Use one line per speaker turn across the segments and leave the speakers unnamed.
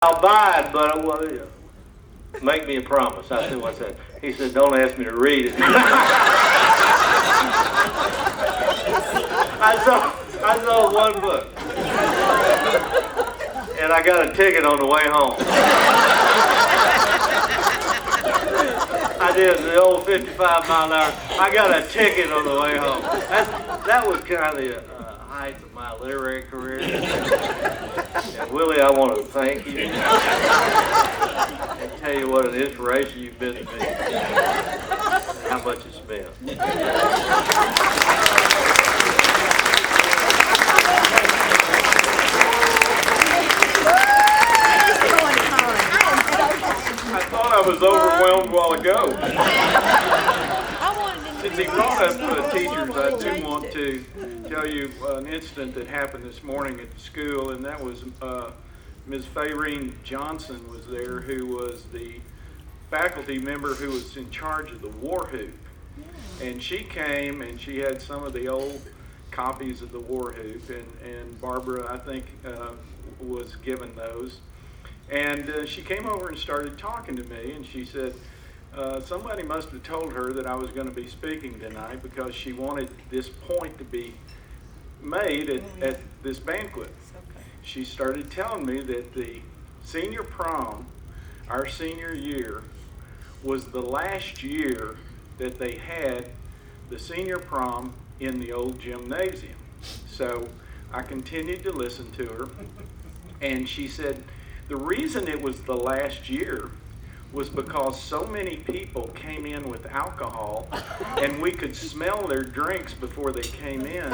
I'll buy it, but make me a promise. I said, what's that? He said, don't ask me to read it. I saw one book. And I got a ticket on the way home. I did the old 55 mile an hour. I got a ticket on the way home. That was kind of the height of my literary career. And Willie, I want to thank you and tell you what an inspiration you've been to me and how much it's been.
I thought I was overwhelmed a while ago. Since he brought up teachers, I do want to tell you an incident that happened this morning at the school, and that was Ms. Fayreen Johnson was there, who was the faculty member who was in charge of the war hoop. And she came and she had some of the old copies of the war hoop, and Barbara, I think, was given those. And she came over and started talking to me, and she said, somebody must have told her that I was going to be speaking tonight because she wanted this point to be made at this banquet. She started telling me that the senior prom, our senior year, was the last year that they had the senior prom in the old gymnasium. So I continued to listen to her, and she said the reason it was the last year was because so many people came in with alcohol and we could smell their drinks before they came in,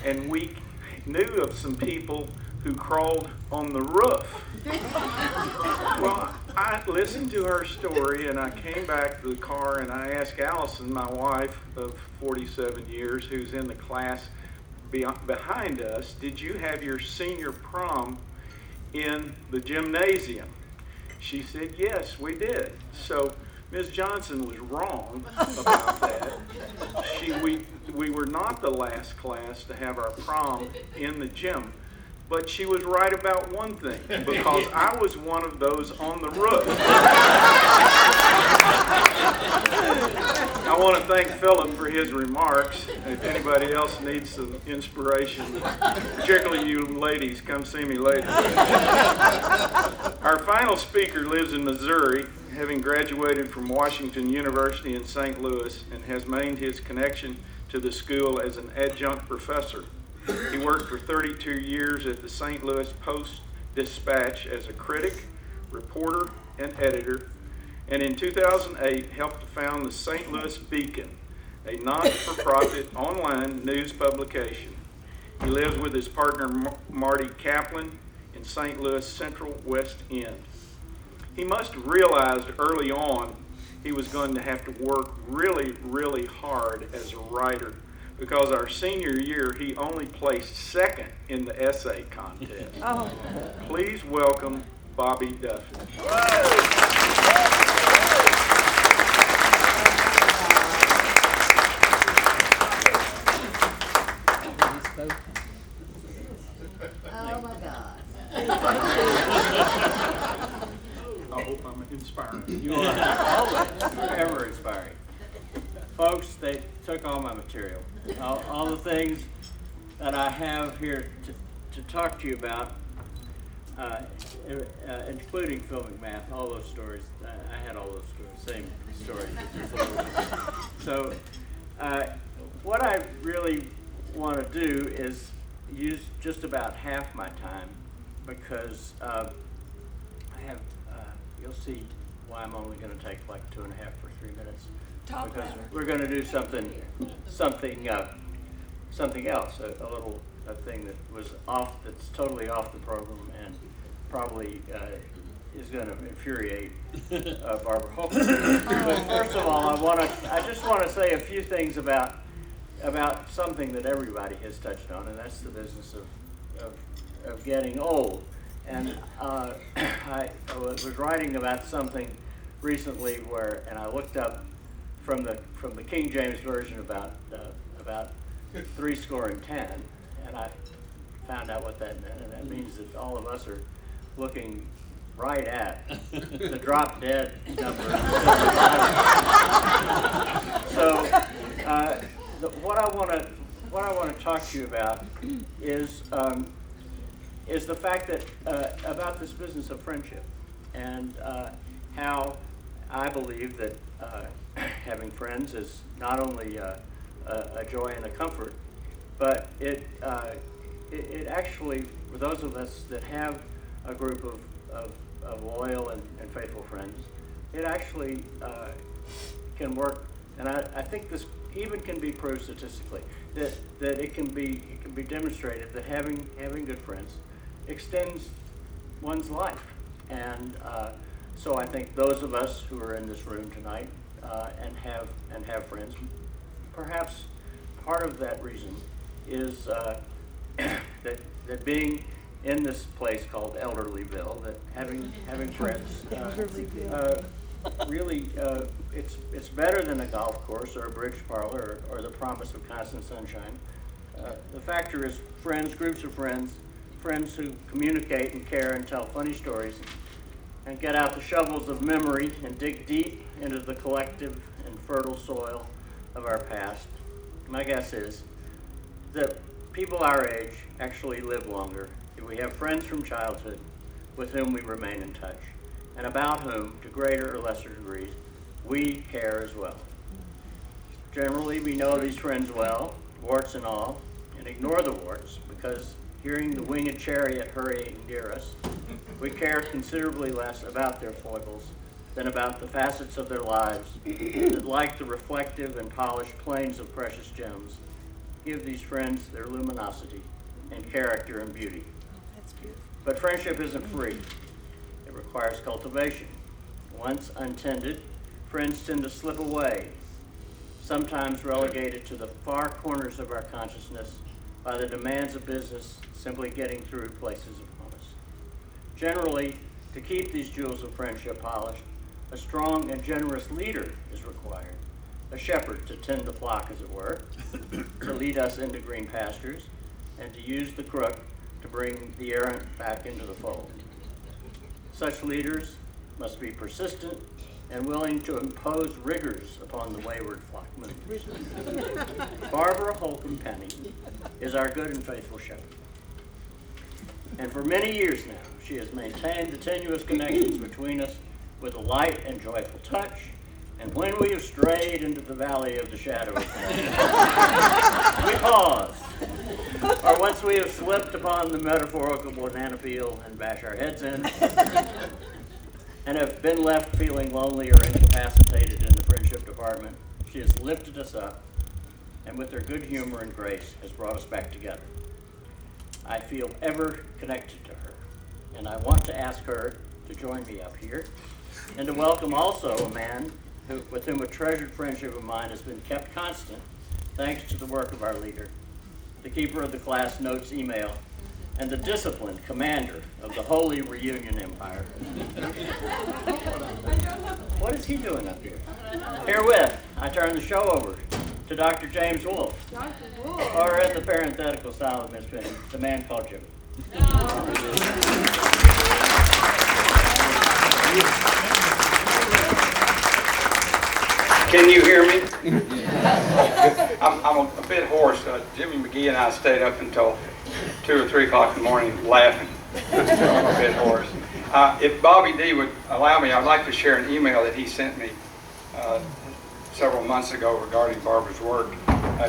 and we knew of some people who crawled on the roof. Well, I listened to her story, and I came back to the car and I asked Allison, my wife of 47 years, who's in the class behind us, did you have your senior prom in the gymnasium? She said, yes, we did. So Ms. Johnson was wrong about that. We were not the last class to have our prom in the gym. But she was right about one thing, because I was one of those on the roof. I want to thank Philip for his remarks. If anybody else needs some inspiration, particularly you ladies, come see me later. Our final speaker lives in Missouri, having graduated from Washington University in St. Louis, and has maintained his connection to the school as an adjunct professor. He worked for 32 years at the St. Louis Post-Dispatch as a critic, reporter, and editor, and in 2008 helped to found the St. Louis Beacon, a non-for-profit online news publication. He lives with his partner Marty Kaplan in St. Louis Central West End. He must have realized early on he was going to have to work really, really hard as a writer, because our senior year, he only placed second in the essay contest. Oh. Please welcome Bobby Duffy.
Oh my God.
I hope I'm inspiring.
You are ever inspiring. Folks, they took all my material, all the things that I have here to talk to you about, including filmic math, all those stories. I had all those stories, same stories. So what I really want to do is use just about half my time, because I have, you'll see why I'm only going to take like 2.5 or 3 minutes. Because we're going to do something else, a thing that was that's totally off the program, and probably is going to infuriate Barbara Holcomb. But first of all, I just want to say a few things about something that everybody has touched on, and that's the business of getting old. And I was writing about something recently and I looked up from the King James Version about 70, and I found out what that meant, and that means that all of us are looking right at the drop dead number. So what I want to talk to you about is the fact that about this business of friendship, and how I believe that having friends is not only a joy and a comfort, but it actually, for those of us that have a group of loyal and faithful friends, it actually can work. And I think this even can be proved statistically, that it can be demonstrated that having good friends extends one's life. And so I think those of us who are in this room tonight and have friends, perhaps part of that reason is that being in this place called Elderlyville, that having friends really it's better than a golf course or a bridge parlor or the promise of constant sunshine. The factor is friends, groups of friends who communicate and care and tell funny stories and get out the shovels of memory and dig deep into the collective and fertile soil of our past. My guess is that people our age actually live longer if we have friends from childhood with whom we remain in touch, and about whom, to greater or lesser degrees, we care as well. Generally, we know these friends well, warts and all, and ignore the warts because, hearing the winged chariot hurrying near us, we care considerably less about their foibles than about the facets of their lives that, like the reflective and polished plains of precious gems, give these friends their luminosity and character and beauty.
That's beautiful.
But friendship isn't free. It requires cultivation. Once untended, friends tend to slip away, sometimes relegated to the far corners of our consciousness by the demands of business simply getting through places of promise. Generally, to keep these jewels of friendship polished, a strong and generous leader is required, a shepherd to tend the flock, as it were, to lead us into green pastures, and to use the crook to bring the errant back into the fold. Such leaders must be persistent and willing to impose rigors upon the wayward flock members. Barbara Holcomb Penney is our good and faithful shepherd. And for many years now, she has maintained the tenuous connections between us with a light and joyful touch. And when we have strayed into the valley of the shadow of death, we pause. Or once we have slipped upon the metaphorical banana peel and bash our heads in, and have been left feeling lonely or incapacitated in the friendship department, she has lifted us up, and with her good humor and grace has brought us back together. I feel ever connected to her, and I want to ask her to join me up here, and to welcome also a man with whom a treasured friendship of mine has been kept constant, thanks to the work of our leader, the keeper of the class notes email, and the disciplined commander of the Holy Reunion Empire. What is he doing up here? Herewith, I turn the show over to Dr. James Wolfe, or in the parenthetical style of Miss Penny, the man called Jimmy.
Can you hear me? I'm a bit hoarse. Jimmy McGee and I stayed up until 2 or 3 o'clock in the morning laughing. So I'm a bit hoarse. If Bobby D would allow me, I'd like to share an email that he sent me several months ago regarding Barbara's work.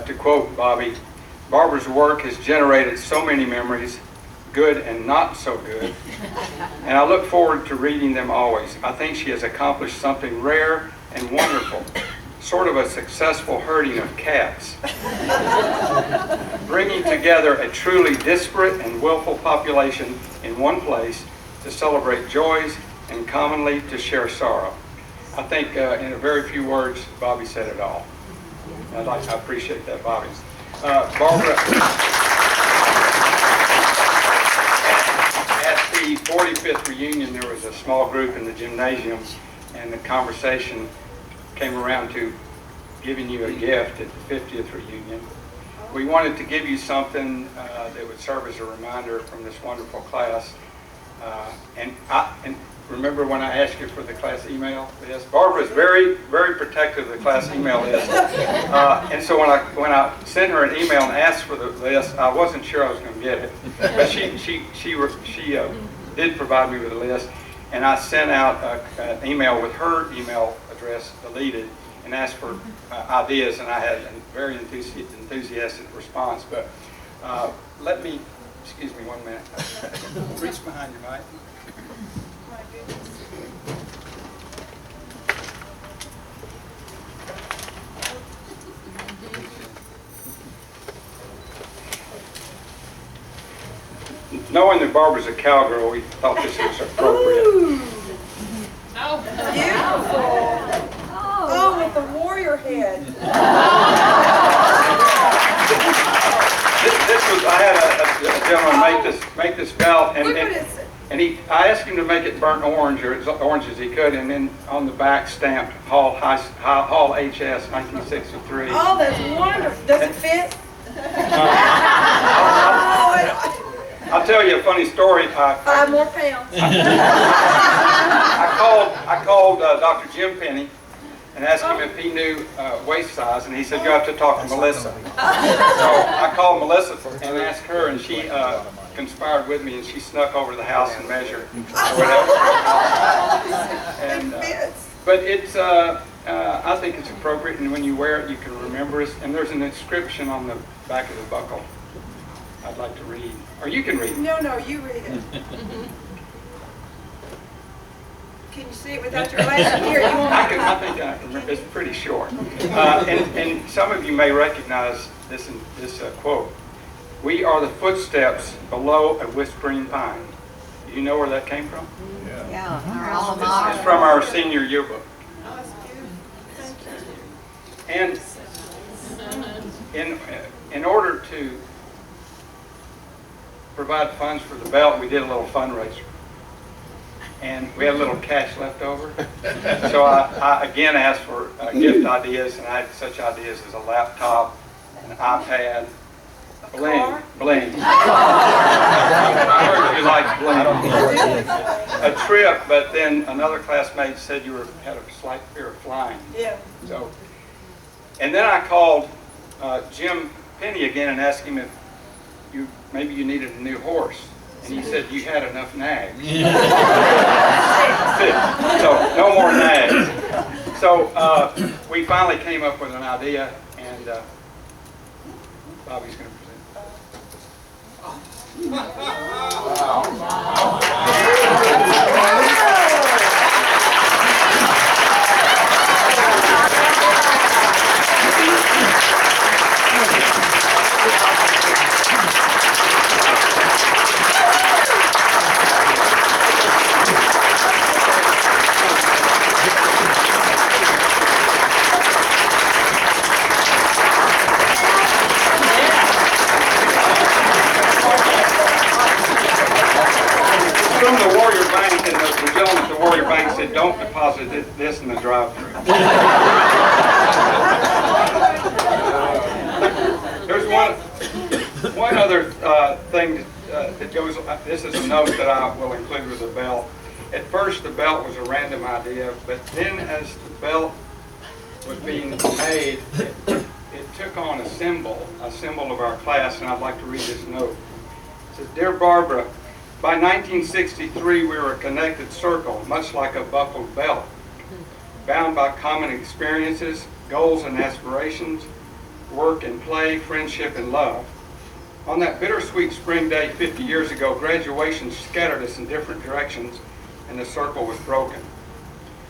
To quote Bobby, "Barbara's work has generated so many memories, good and not so good, and I look forward to reading them always. I think she has accomplished something rare and wonderful, sort of a successful herding of cats, bringing together a truly disparate and willful population in one place to celebrate joys and commonly to share sorrow." I think in a very few words, Bobby said it all. I appreciate that, Bobby. Barbara, at the 45th reunion, there was a small group in the gymnasium, and the conversation came around to giving you a gift at the 50th reunion. We wanted to give you something that would serve as a reminder from this wonderful class. And remember when I asked you for the class email list? Barbara is very, very protective of the class email list. And so when I sent her an email and asked for the list, I wasn't sure I was going to get it. But she did provide me with a list. And I sent out an email with her email address deleted and asked for ideas, and I had a very enthusiastic response. But let me, excuse me 1 minute. Reach behind your mic. Knowing that Barbara's a cowgirl, we thought this was appropriate.
Beautiful. Oh, with the warrior head.
This was, I had a gentleman make this belt, and I asked him to make it burnt orange, or as orange as he could, and then on the back stamped Hall HS 1963.
Oh, that's wonderful. Does it fit?
I'll tell you a funny story.
5 more pounds.
I called Dr. Jim Penney and asked him if he knew waist size, and he said, you have to talk to Melissa. So I called Melissa and asked her, and she conspired with me, and she snuck over to the house and measured or whatever. And, but it's, I think it's appropriate, and when you wear it, you can remember us. And there's an inscription on the back of the buckle I'd like to read. Or you can read it.
No, you read it. Can you see it without your glasses? Here, you want
I think I can remember. It's pretty short. And some of you may recognize this quote. We are the footsteps below a whispering pine. Do you know where that came from?
Yeah, our alma mater.
It's from our senior yearbook. And in order to provide funds for the belt, we did a little fundraiser. And we had a little cash left over. So I again asked for gift ideas, and I had such ideas as a laptop, an iPad, bling. I heard you like bling. A trip, but then another classmate said you had a slight fear of flying.
Yeah.
So, and then I called Jim Penney again and asked him if maybe you needed a new horse. And he said you had enough nags. So no more nags. So we finally came up with an idea, and Bobby's going to present. From the Warrior Bank, and the gentleman at the Warrior Bank said, don't deposit this in the drive-thru. There's one other thing that goes, this is a note that I will include with the belt. At first the belt was a random idea, but then as the belt was being made, it took on a symbol of our class, and I'd like to read this note. It says, Dear Barbara, by 1963, we were a connected circle, much like a buckled belt, bound by common experiences, goals and aspirations, work and play, friendship and love. On that bittersweet spring day 50 years ago, graduation scattered us in different directions, and the circle was broken.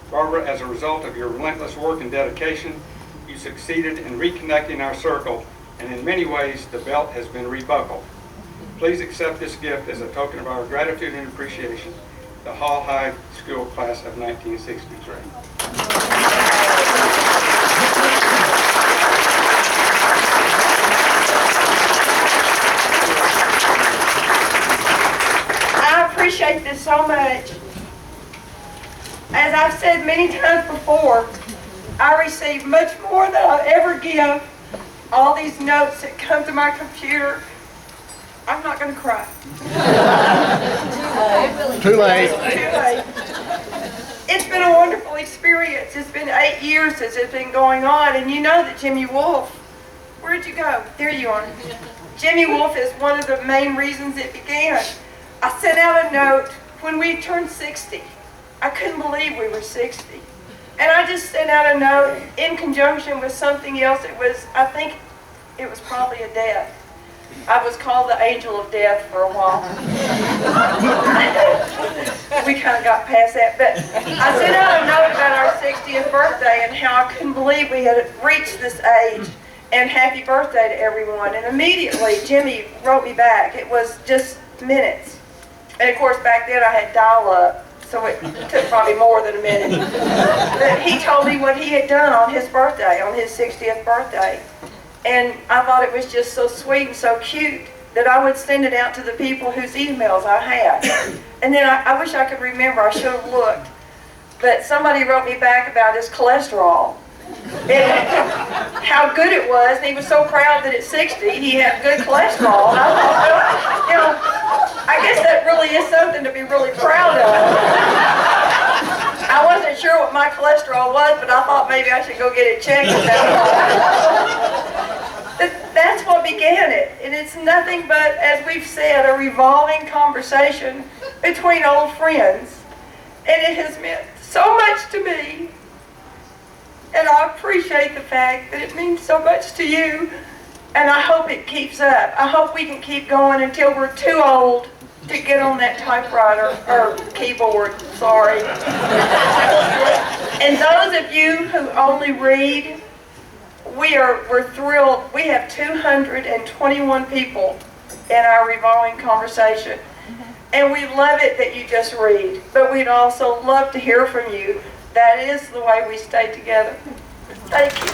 Barbara, as a result of your relentless work and dedication, you succeeded in reconnecting our circle, and in many ways, the belt has been rebuckled. Please accept this gift as a token of our gratitude and appreciation, the Hall High School class of 1963.
I appreciate this so much. As I've said many times before, I receive much more than I'll ever give. All these notes that come to my computer, I'm not going to cry.
Too late.
Too late. experience. It's been 8 years since it's been going on, and you know that Jimmy Wolf, where'd you go? There you are. Jimmy Wolf is one of the main reasons it began. I sent out a note when we turned 60. I couldn't believe we were 60. And I just sent out a note in conjunction with something else. I think it was probably a death. I was called the angel of death for a while. We kind of got past that. But I sent out a note about our 60th birthday and how I couldn't believe we had reached this age. And happy birthday to everyone. And immediately Jimmy wrote me back. It was just minutes. And of course back then I had dial-up, so it took probably more than a minute. But he told me what he had done on his birthday, on his 60th birthday. And I thought it was just so sweet and so cute that I would send it out to the people whose emails I had. And then I wish I could remember, I should have looked. But somebody wrote me back about his cholesterol. And how good it was, and he was so proud that at 60 he had good cholesterol. And I thought, you know, I guess that really is something to be really proud of. I wasn't sure what my cholesterol was, but I thought maybe I should go get it checked. That's what began it, and it's nothing but, as we've said, a revolving conversation between old friends, and it has meant so much to me. And I appreciate the fact that it means so much to you, and I hope it keeps up. I hope we can keep going until we're too old to get on that typewriter, or keyboard, sorry. And those of you who only read, we're thrilled. We have 221 people in our revolving conversation. And we love it that you just read, but we'd also love to hear from you. That is the way we stay together. Thank you.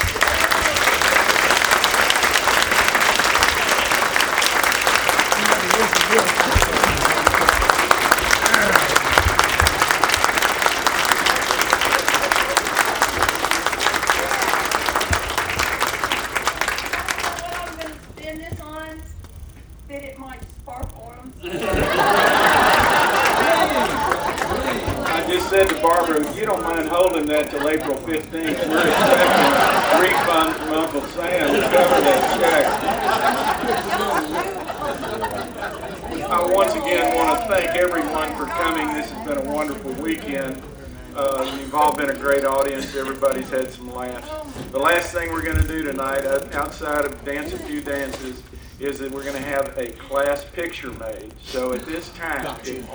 What I'm going to spin this on, that it might sparkle on
I just said to Barbara, if you don't mind holding that till April 15th, we're expecting a refund from Uncle Sam to cover that check. I once again want to thank everyone for coming. This has been a wonderful weekend. You've all been a great audience. Everybody's had some laughs. The last thing we're going to do tonight, outside of Dance a Few Dances, is that we're going to have a class picture made. So at this time, if